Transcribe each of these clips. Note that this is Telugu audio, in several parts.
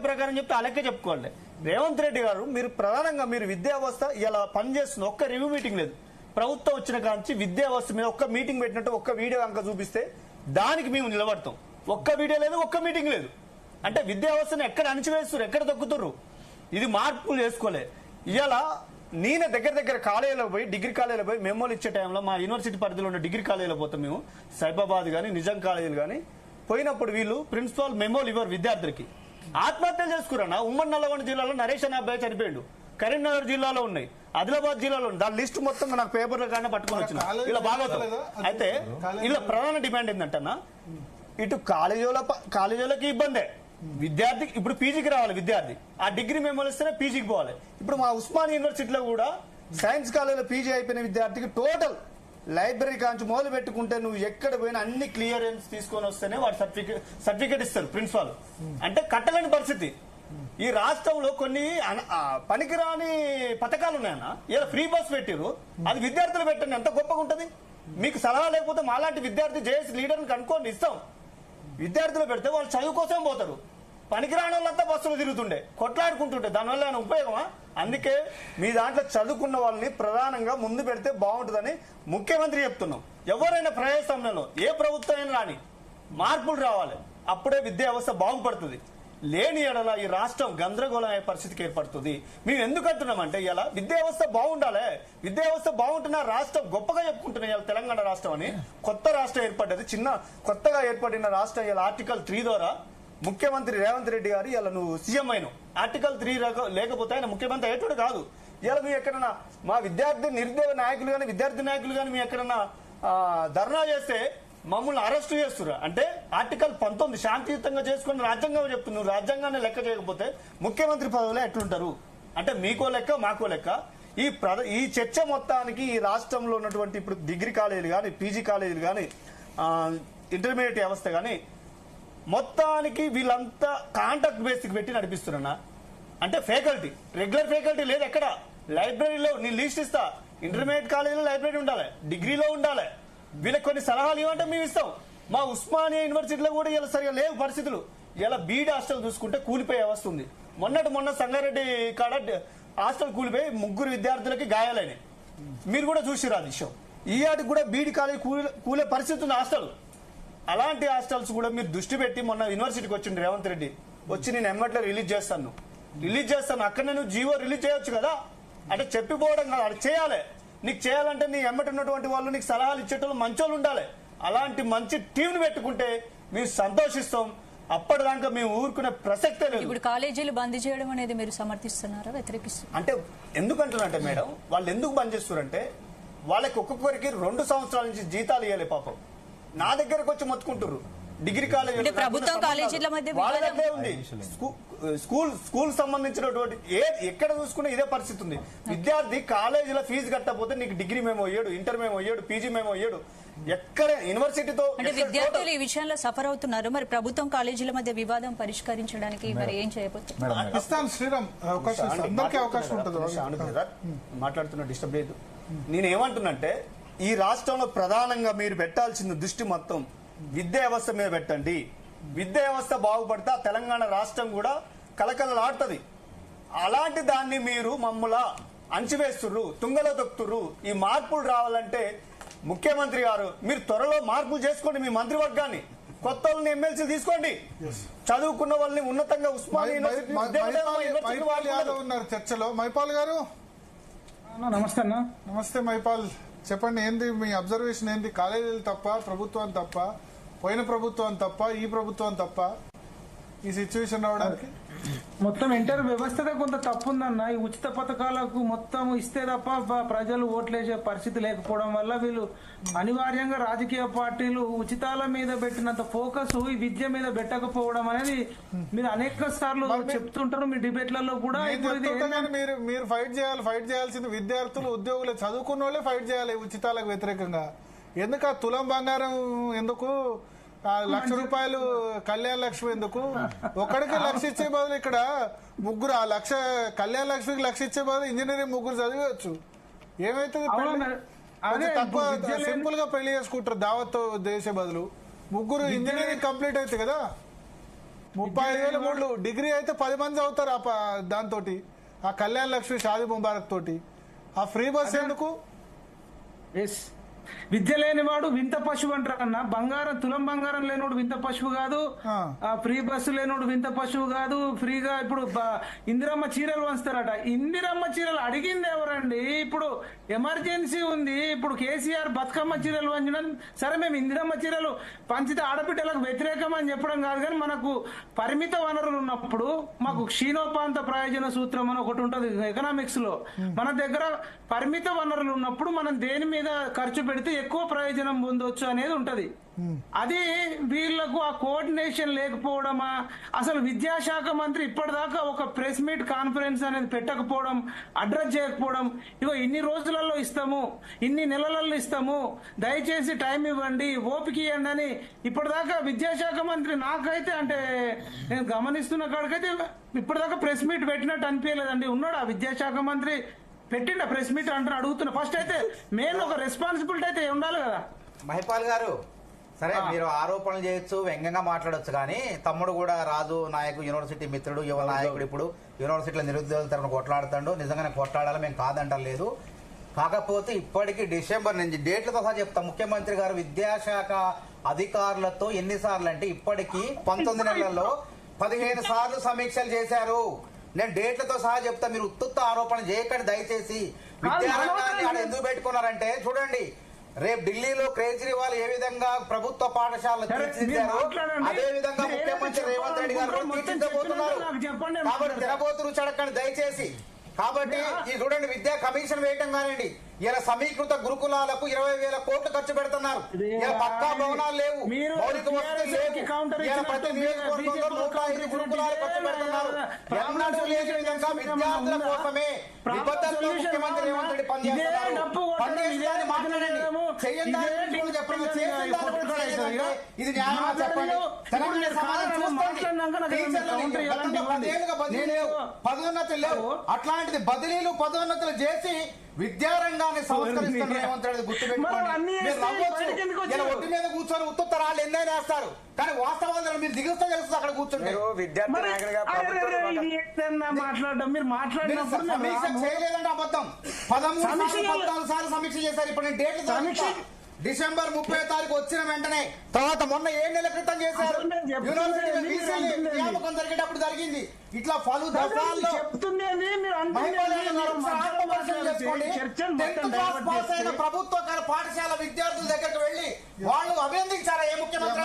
ప్రకారం చెప్తే ఆ లెక్క చెప్పుకోవాలి. రేవంత్ రెడ్డి గారు మీరు ప్రధానంగా మీరు విద్యా వ్యవస్థ ఇలా పనిచేస్తుంది, ఒక్క రివ్యూ మీటింగ్ లేదు. ప్రభుత్వం వచ్చిన కాంచి విద్యా వ్యవస్థ మీద ఒక్క మీటింగ్ పెట్టినట్టు ఒక్క వీడియో కనుక చూపిస్తే దానికి మేము నిలబడతాం. ఒక్క వీడియో లేదు, ఒక్క మీటింగ్ లేదు. అంటే విద్యా వ్యవస్థను ఎక్కడ అణిచివేస్తున్నారు, ఎక్కడ తొక్కుతున్నారు? ఇది మార్పులు చేసుకోలే. ఇలా నేనే దగ్గర కాలేజీలో పోయి డిగ్రీ కాలేజీలో పోయి మెమోలు ఇచ్చే టైంలో మా యూనివర్సిటీ పరిధిలో ఉన్న డిగ్రీ కాలేజీలో పోతాం మేము, సైబాబాద్ కానీ నిజాం కాలేజీలు కానీ పోయినప్పుడు వీళ్ళు ప్రిన్సిపాల్ మెమోలు ఇవ్వరు విద్యార్థులకి. ఆత్మహత్యలు చేసుకురన్నా. ఉమ్మడి నల్లగొండ జిల్లాలో నరేష్ అనే అబ్బాయి చనిపోయాడు, కరీంనగర్ జిల్లాలో ఉన్నాయి, ఆదిలాబాద్ జిల్లాలో ఉన్నాయి. దాని లిస్ట్ మొత్తం నాకు పేపర్లో కానీ పట్టుకొని వచ్చిన ఇలా బాగా. అయితే ఇలా ప్రధాన డిమాండ్ ఏంటంటన్నా, ఇటు కాలేజీలకి ఇబ్బందే, విద్యార్థికి ఇప్పుడు పీజీకి రావాలి విద్యార్థి, ఆ డిగ్రీ మెమోలు ఇస్తేనే పీజీకి పోవాలి. ఇప్పుడు మా ఉస్మానియా యూనివర్సిటీలో కూడా సైన్స్ కాలేజీలో పీజీ అయిపోయిన విద్యార్థికి టోటల్ లైబ్రరీ కాంచి మొదలు పెట్టుకుంటే నువ్వు ఎక్కడ పోయినా అన్ని క్లియరెన్స్ తీసుకొని వస్తేనే వాడు సర్టిఫికేట్ ఇస్తారు ప్రిన్సిపాల్. అంటే కట్టలేని పరిస్థితి. ఈ రాష్ట్రంలో కొన్ని పనికిరాని పథకాలు ఉన్నాయన్న. ఇలా ఫ్రీ బస్ పెట్టిరు, అది విద్యార్థులు పెట్టండి, ఎంత గొప్పగా ఉంటుంది. మీకు సలహా లేకపోతే మాలాంటి విద్యార్థి జేఏసీ లీడర్ని కనుక్కోండి, ఇస్తాం. విద్యార్థులు పెడితే వాళ్ళు చదువు కోసం పోతారు, పనికిరాని వాళ్ళంతా బస్సులు తిరుగుతుండే కొట్లాడుకుంటుంటే దానివల్ల ఏమైనా ఉపయోగమా? అందుకే మీ దాంట్లో చదువుకున్న వాళ్ళని ప్రధానంగా ముందు పెడితే బాగుంటుందని ముఖ్యమంత్రి చెప్తున్నాం. ఎవరైనా ప్రజాస్వామ్యంలో ఏ ప్రభుత్వం అయినా రాని మార్పులు రావాలి, అప్పుడే విద్యా వ్యవస్థ బాగుపడుతుంది. లేని ఎడల ఈ రాష్ట్రం గందరగోళం అయ్యే పరిస్థితికి ఏర్పడుతుంది. మేము ఎందుకు అంటున్నామంటే ఇలా విద్యా వ్యవస్థ బాగుండాలి, విద్యా వ్యవస్థ బాగుంటున్న రాష్ట్రం గొప్పగా చెప్పుకుంటున్నాయి. ఇలా తెలంగాణ రాష్ట్రం అని కొత్త రాష్ట్రం ఏర్పడ్డది, కొత్తగా ఏర్పడిన రాష్ట్రం. ఇలా ఆర్టికల్ 3 ద్వారా ముఖ్యమంత్రి రేవంత్ రెడ్డి గారు ఇలా నువ్వు సీఎం అయినావు. ఆర్టికల్ 3 లేకపోతే ఆయన ముఖ్యమంత్రి అయ్యేటోడు కాదు. ఇలా మీ ఎక్కడన్నా మా నిరుద్యోగ నాయకులు కానీ విద్యార్థి నాయకులు కానీ మీ ఎక్కడన్నా ధర్నా చేస్తే మమ్మల్ని అరెస్టు చేస్తున్నారు. అంటే ఆర్టికల్ 19 శాంతియుతంగా చేసుకుని రాజ్యాంగం చెప్తున్నారు. నువ్వు రాజ్యాంగాన్ని లెక్క చేయకపోతే ముఖ్యమంత్రి పదవిలో ఎట్లుంటారు? అంటే మీకో లెక్క మాకో లెక్క. ఈ చర్చ మొత్తానికి ఈ రాష్ట్రంలో ఉన్నటువంటి ఇప్పుడు డిగ్రీ కాలేజీలు కానీ పీజీ కాలేజీలు కానీ ఇంటర్మీడియట్ వ్యవస్థ కానీ మొత్తానికి వీళ్ళంతా కాంట్రాక్ట్ బేసిక్ పెట్టి నడిపిస్తున్నా. అంటే ఫ్యాకల్టీ, రెగ్యులర్ ఫ్యాకల్టీ లేదు ఎక్కడ. లైబ్రరీలో నీ లిస్ట్ ఇస్తా, ఇంటర్మీడియట్ కాలేజీలో లైబ్రరీ ఉండాలి, డిగ్రీలో ఉండాలి. వీళ్ళకి కొన్ని సలహాలు ఇవ్వంటే మేము ఇస్తాం. మా ఉస్మానియా యూనివర్సిటీలో కూడా ఇలా సరిగా లేవు పరిస్థితులు. ఇలా బీడ్ హాస్టల్ చూసుకుంటే కూలిపోయే అవస్థ ఉంది. మొన్న సంగారెడ్డి కాడ హాస్టల్ కూలిపోయి 3 విద్యార్థులకి గాయాలని మీరు కూడా చూసిరు ఆ విషయం. ఈ ఆటికి కూడా బీడ్ కాలేజీ కూలే పరిస్థితి ఉంది హాస్టల్. అలాంటి హాస్టల్స్ కూడా మీరు దృష్టి పెట్టి మొన్న యూనివర్సిటీకి వచ్చింది రేవంత్ రెడ్డి వచ్చి నేను ఎమ్మట్లో రిలీజ్ చేస్తాను అక్కడ నేను జీవో రిలీజ్ చేయొచ్చు కదా. అంటే చెప్పిపోవడం కాదు, అది చేయాలి. నీకు చేయాలంటే నీ ఎమ్మటి ఉన్నటువంటి వాళ్ళు నీకు సలహాలు ఇచ్చేటోళ్ళు మంచోళ్ళు ఉండాలి. అలాంటి మంచి టీంను పెట్టుకుంటే మేము సంతోషిస్తాం. అప్పటిదాకా మేము ఊరుకునే ప్రసక్తే లేదు. ఇప్పుడు కాలేజీలు బంద్ చేయడం అనేది మీరు సమర్థిస్తున్నారా, వ్యతిరేకిస్తున్నారు? అంటే ఎందుకంటున్నారంటే మేడం, వాళ్ళు ఎందుకు బంద్ చేస్తున్నారంటే వాళ్ళకి ఒక్కొక్కరికి 2 సంవత్సరాల నుంచి జీతాలు ఇవ్వాలి. పాపం నా దగ్గరకు వచ్చి మొత్తుకుంటారు. డిగ్రీ కాలేజీ ప్రభుత్వం కాలేజీల మధ్య ఉంది. స్కూల్ సంబంధించినటువంటి ఎక్కడ చూసుకున్నా ఇదే పరిస్థితి ఉంది. విద్యార్థి కాలేజీలో ఫీజు కట్టకపోతే నీకు డిగ్రీ మేము అయ్యాడు, ఇంటర్ మేము అయ్యాడు, పీజీ మేము అయ్యాడు. ఎక్కడ యూనివర్సిటీతో అంటే విద్యార్థులు ఈ విషయంలో సఫర్ అవుతున్నారు. మరి ప్రభుత్వం కాలేజీల మధ్య వివాదం పరిష్కరించడానికి మరి ఏం చేయబోతున్నారు? మాట్లాడుతున్న డిస్టర్బ్ లేదు. నేనేమంటున్నంటే ఈ రాష్ట్రంలో ప్రధానంగా మీరు పెట్టాల్సిన దృష్టి మొత్తం విద్యా వ్యవస్థ మీద పెట్టండి. విద్యా వ్యవస్థ బాగుపడితే తెలంగాణ రాష్ట్రం కూడా కలకలలాడుతుంది. అలాంటి దాన్ని మీరు మమ్మల్ని అంచివేస్తుర్రు, తుంగలో తొక్కుతుర్రు. ఈ మార్పులు రావాలంటే ముఖ్యమంత్రి గారు మీరు త్వరలో మార్పులు చేసుకోండి. మీ మంత్రివర్గాన్ని కొత్త వాళ్ళని ఎమ్మెల్సీలు తీసుకోండి. చదువుకున్న వాళ్ళని ఉన్నతంగా ఉస్మానియా ఉన్నారు చర్చలో. మైపాల్ గారు నమస్తే అన్న. నమస్తే మైపాల్, చెప్పండి ఏంది మీ అబ్జర్వేషన్ ఏంది? కాలేజీలు తప్ప, ప్రభుత్వం తప్ప, పోయిన ప్రభుత్వం తప్ప, ఈ ప్రభుత్వం తప్ప ఈ సిచ్యువేషన్ రావడానికి? మొత్తం ఇంటర్ వ్యవస్థగా కొంత తప్పు ఉందన్న. ఈ ఉచిత పథకాలకు మొత్తం ఇస్తే తప్ప ప్రజలు ఓట్లేసే పరిస్థితి లేకపోవడం వల్ల వీళ్ళు అనివార్యంగా రాజకీయ పార్టీలు ఉచితాల మీద పెట్టినంత ఫోకస్ ఈ విద్య మీద పెట్టకపోవడం అనేది మీరు అనేక సార్లు చెప్తుంటారు మీ డిబేట్లలో కూడా. మీరు ఫైట్ చేయాల్సింది విద్యార్థులు, ఉద్యోగులు, చదువుకున్న వాళ్ళే ఫైట్ చేయాలి ఉచితాలకు వ్యతిరేకంగా. ఎందుకు ఆ తులం బంగారం ఎందుకు, ₹1,00,000 కళ్యాణ లక్ష్మి ఎందుకు? ఒక్కడికి 1,00,000 ఇచ్చే బదులు ఇక్కడ 3 ఆ కళ్యాణ లక్ష్మికి 1,00,000 ఇచ్చే బదులు ఇంజనీరింగ్ 3 చదివచ్చు. ఏమైతుంది? తక్కువ సింపుల్ గా పెళ్లి చేసుకుంటారు దావత్ చేసే బదులు. 3 ఇంజనీరింగ్ కంప్లీట్ అవుతుంది కదా. 35,000 మూడు డిగ్రీ అయితే 10 మంది అవుతారు దాంతో ఆ కళ్యాణ్ లక్ష్మి షాదీ ముబారక్ తోటి ఆ ఫ్రీ బస్ ఎందుకు? ఎస్, విద్య లేనివాడు వింత పశువు అంటారన్న. తులం బంగారం లేనోడు వింత పశువు కాదు, ఆ ఫ్రీ బస్సు లేనోడు వింత పశువు కాదు. ఫ్రీగా ఇప్పుడు ఇందిరమ్మ చీరలు వంచుతారట. ఇందిరమ్మ చీరలు అడిగింది ఎవరండి? ఇప్పుడు ఎమర్జెన్సీ ఉంది, ఇప్పుడు కేసీఆర్ బతుకమ్మ చీరలు వంచడం సరే, మేము ఇందిరమ్మ చీరలు పంచితే ఆడబిడ్డలకు వ్యతిరేకం అని చెప్పడం కాదు, కానీ మనకు పరిమిత వనరులు ఉన్నప్పుడు మాకు క్షీణోపాంత ప్రయోజన సూత్రం అని ఒకటి ఉంటది ఎకనామిక్స్ లో. మన దగ్గర పరిమిత వనరులు ఉన్నప్పుడు మనం దేని మీద ఖర్చు పెడితే ఎక్కువ ప్రయోజనం పొందొచ్చు అనేది ఉంటది. అది వీళ్లకు ఆ కోఆర్డినేషన్ లేకపోవడమా, అసలు విద్యాశాఖ మంత్రి ఇప్పటిదాకా ఒక ప్రెస్ మీట్ కాన్ఫరెన్స్ అనేది పెట్టకపోవడం, అడ్రస్ చేయకపోవడం, ఇగో ఇన్ని రోజులలో ఇస్తాము, ఇన్ని నెలలలో ఇస్తాము, దయచేసి టైం ఇవ్వండి, ఓపిక ఇవ్వండి అని ఇప్పటిదాకా విద్యాశాఖ మంత్రి నాకైతే అంటే నేను గమనిస్తున్న కాడికైతే ఇప్పటిదాకా ప్రెస్ మీట్ పెట్టినట్టు అనిపించలేదండి. ఉన్నాడు ఆ విద్యాశాఖ మంత్రి పెట్టిండ ప్రెస్ మీట్ అంటే అడుగుతున్నా. ఫస్ట్ అయితే మెయిన్ ఒక రెస్పాన్సిబిలిటీ అయితే ఉండాలి కదా. మహిపాల్ గారు, సరే మీరు ఆరోపణలు చేయొచ్చు, వ్యంగ్యంగా మాట్లాడొచ్చు, కానీ తమ్ముడు కూడా రాజు నాయకు యూనివర్సిటీ మిత్రుడు, యువ నాయకుడు, ఇప్పుడు యూనివర్సిటీలో నిరుద్యోగుల తరఫున కొట్లాడుతాడు. నిజంగానే కొట్లాడాలి, మేము కాదంటలేదు. కాకపోతే ఇప్పటికీ డిసెంబర్ నుంచి డేట్లతో సహా చెప్తాం, ముఖ్యమంత్రి గారు విద్యాశాఖ అధికారులతో ఎన్నిసార్లు అంటే ఇప్పటికీ 19 నెలల్లో 15 సార్లు సమీక్షలు చేశారు. నేను డేట్లతో సహా చెప్తా, మీరు ఉత్తుత్త ఆరోపణ చేయకండి దయచేసి. విద్యారంగాన్ని ఆడ ఎందుకు పెట్టుకున్నారంటే చూడండి, రేపు ఢిల్లీలో కేజ్రీవాల్ ఏ విధంగా ప్రభుత్వ పాఠశాలలు తీర్చిదిద్దారు, అదే విధంగా ముఖ్యమంత్రి రేవంత్ రెడ్డి గారు తీర్చిదిద్దబోతున్నారు. కాబట్టి తినబోతు రుచి అడగండి దయచేసి. కాబట్టి ఈ చూడండి, విద్యా కమిషన్ వేయటం కానివ్వండి, ఇలా సమీకృత గురుకులాలకు 20,000 కోట్లు ఖర్చు పెడుతున్నారు. ఇలా పక్కా భవనాలు లేవు, మౌలిక వసతులు లేవు. ఇలా ప్రతి నియోజకవర్గంలో 105 గురుకులాలు ఖర్చు పెడుతున్నారు. ఎన్నడూ లేని విధంగా విద్యార్థుల కోసమే నిబద్ధతతో ముఖ్యమంత్రి రేవంత్ రెడ్డి పనిచేస్తున్నారు. పనిచేస్తుందని మాట్లాడండి, చెయ్యని దాని గురించి చెప్పండి, చేసిన దాని గురించి చేయలేదంటే ఇది న్యాయమా చెప్పండి. తెలంగాణ సమాజం చూస్తుంది, టీచర్లని గతంలో 10 ఏళ్లుగా బదిలీ లేవు, పదోన్నతులు లేవు. అట్లాంటిది బదిలీలు పదోన్నతులు చేసి విద్యారంగాన్ని సంస్కరిస్తున్న రేవంత్ రెడ్డి గుర్తుపెట్టుకోండి. మీరు నవ్వచ్చు, ఇలా ఒడ్డు మీద కూర్చొని ఉత్తరాలు ఎన్నైనా వేస్తారు, కానీ వాస్తవాలు మీరు దిగుతా తెలుస్తుంది అక్కడ కూర్చుంటే. సమీక్ష చేయలేదంటే అబద్ధం. 13-14 సార్లు సమీక్ష చేశారు. ఇప్పుడు నేను డేట్లు డిసెంబర్ 30వ తారీఖు వచ్చిన వెంటనే, తర్వాత మొన్న 7 నెలల క్రితం చేశారు. యూనివర్సిటీ నియామకం జరిగేటప్పుడు జరిగింది. ఇట్లా పలు దశల్లో పాస్ అయిన ప్రభుత్వ పాఠశాల విద్యార్థుల దగ్గరకు వెళ్లి వాళ్ళు అభినందించారా? ఏ ముఖ్యమంత్రి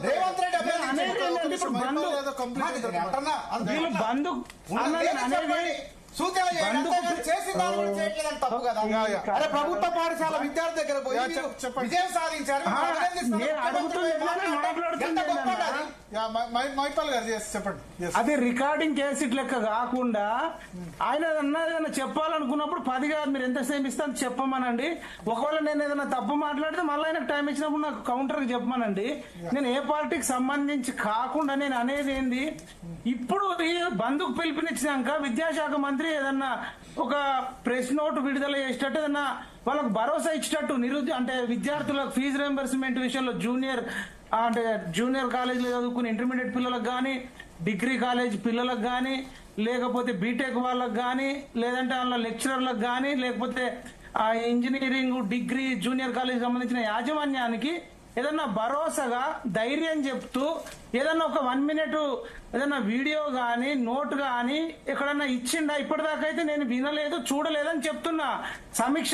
రేవంత్ రెడ్డి సూచన చేసి తప్పు కదా. అరే ప్రభుత్వ పాఠశాల విద్యార్థి దగ్గర పోయి విజయం సాధించారు, చెప్పండి. అది రికార్డింగ్ కేసెట్ లెక్క కాకుండా ఆయన ఏదైనా చెప్పాలనుకున్నప్పుడు 10 కాదు, మీరు ఎంత సేమ్ ఇస్తాను చెప్పమనండి. ఒకవేళ నేను ఏదైనా తప్పు మాట్లాడితే మళ్ళీ ఆయనకు టైం ఇచ్చినప్పుడు నాకు కౌంటర్ చెప్పమనండి. నేను ఏ పార్టీకి సంబంధించి కాకుండా నేను అనేది ఏంది, ఇప్పుడు బంధుకు పిలుపునిచ్చినాక విద్యాశాఖ మంత్రి ఏదన్నా ఒక ప్రెస్ నోట్ విడుదల చేసేటట్టు, ఏదన్నా వాళ్ళకు భరోసా ఇచ్చేటట్టు, అంటే విద్యార్థులకు ఫీజు రింబర్స్మెంట్ విషయంలో జూనియర్ కాలేజీలో చదువుకుని ఇంటర్మీడియట్ పిల్లలకు కానీ, డిగ్రీ కాలేజ్ పిల్లలకు కానీ, లేకపోతే బీటెక్ వాళ్ళకు కానీ, లేదంటే వాళ్ళ లెక్చరర్లకు కానీ, లేకపోతే ఇంజనీరింగ్ డిగ్రీ జూనియర్ కాలేజ్ సంబంధించిన యాజమాన్యానికి ఏదన్నా భరోసాగా ధైర్యం చెప్తూ ఏదన్నా ఒక 1 మినిట్ ఏదన్నా వీడియో గానీ నోట్ గానీ ఎక్కడన్నా ఇచ్చిండా? ఇప్పటిదాకా అయితే నేను వినలేదు, చూడలేదని చెప్తున్నా. సమీక్ష